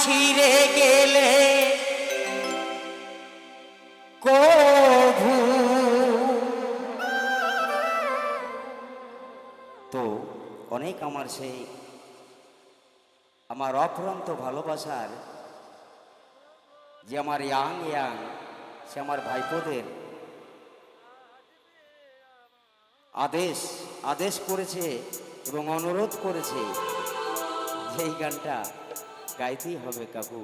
ছিঁড়ে গেলে কভু। তো অনেক আমার সেই আমার অফুরন্ত ভালোবাসার যে আমার ইয়াং সে আমার ভাইপোদের আদেশ করেছে এবং অনুরোধ করেছে যে এই গানটা গাইতেই হবে কাকু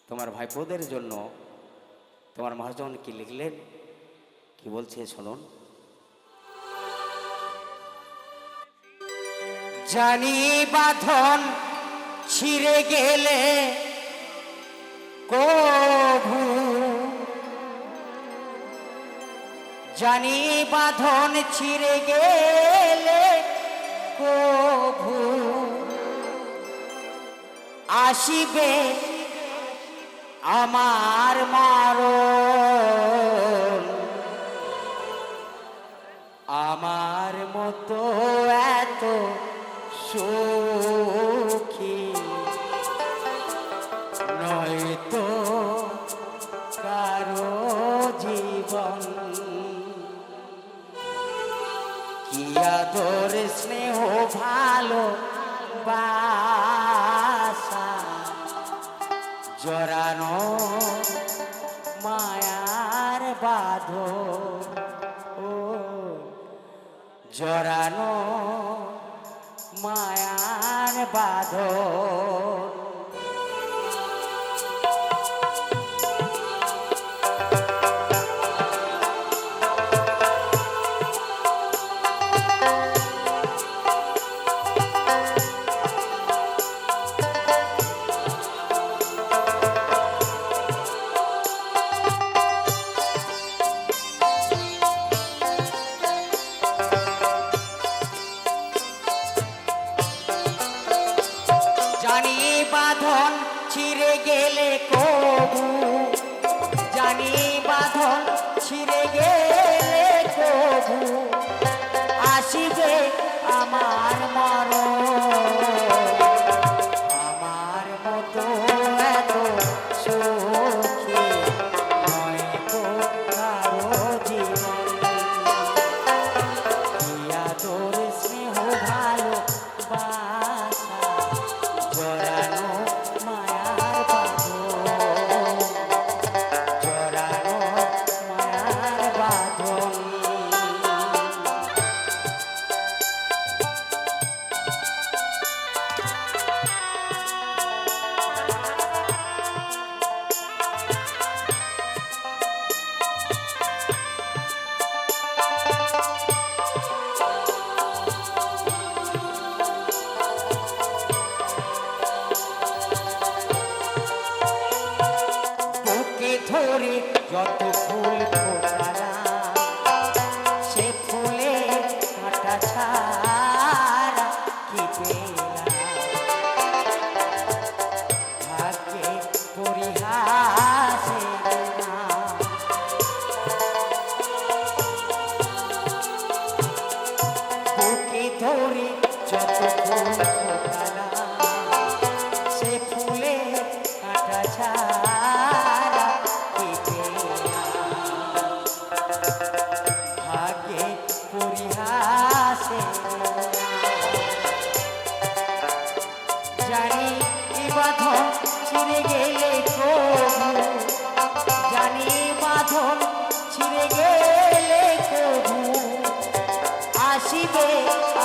তোমার ভাইপোদের জন্য। তোমার মহাজন কি লিখলেন, কি বলছে শুনুন। জানি বাঁধন ছিঁড়ে গেলে কভু, জানি বাঁধন ছিঁড়ে গেলে কভু আসিবে আমার মারণ। আমার মতো এত সুখী নয়তো কারো জীবন। কি আদর স্নেহ ভালো বাসা জড়ানো মায়ার বাঁধন, ও জড়ানো মায়ার বাঁধন। জানি বাঁধন ছিঁড়ে গেলে কভু, জানি বাঁধন ছিঁড়ে গেলে কভু আসিবে আমার মরণ। আমার মতো এত সুখী নয়তো কারো জীবন। কি আদর স্নেহ ভালো বাসা জড়ানো মায়ার বাঁধন, জড়ানো মায়ার বাঁধন। বুকে ধরে যত ফুল ফোটালাম সে ফুলে কাঁটা ছাড়া কি পেলাম। ভাগ্যে পরিহাসে না বুকে ধরে যত ফুল ফোটালাম সে ফুলে কাঁটা ছাড়া কি পেলাম। ভাগ্যে পরিহাসে জানি এ বাঁধন ছিঁড়ে গেলে কভু, জানি বাঁধন ছিঁড়ে গেলে কভু আসিবে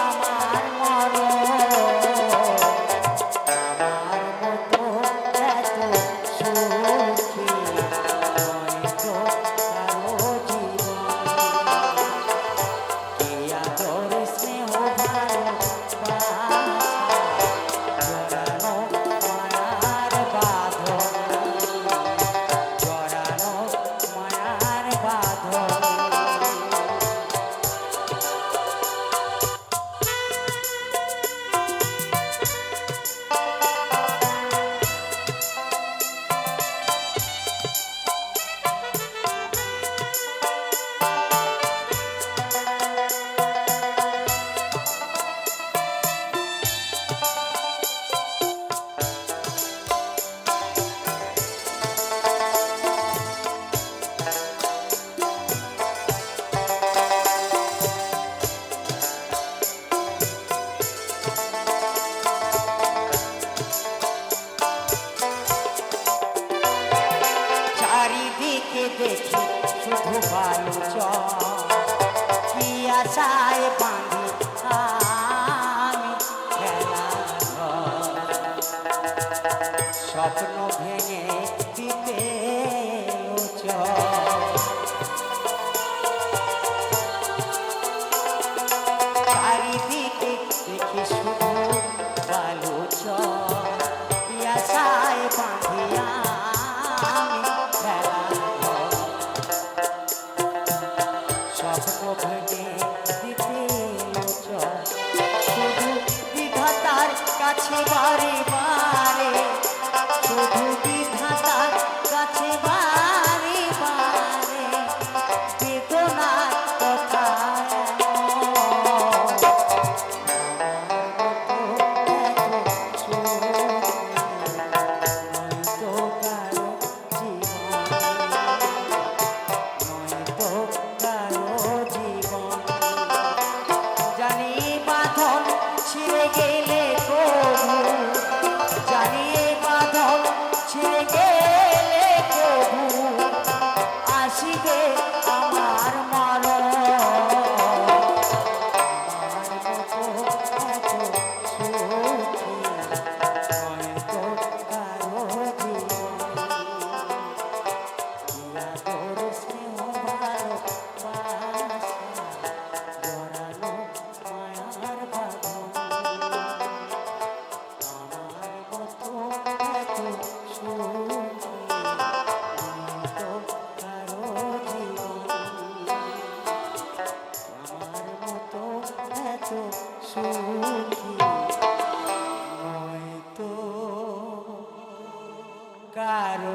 আমার মরণ। আমার মতো এত সুখী নয়তো কারো জীবন। কি আদর স্নেহ ভালোবাসা জড়ানো মায়ার বাঁধন, জড়ানো মায়ার বাঁধন। বালুচ কি আশায় বাঁধি আমি খেলার ঘর। স্বপ্ন ভেঙে দিতে চারিদিকে দেখি শুধু বালুচ কি আশায় বাঁধি আমি খেলার ঘর। স্বপ্ন ভেঙে দিতে শুধু বিধাতার কাছে বারে বারে, শুধু বিধাতার কাছে বারে বারে বেদনার কথা কারো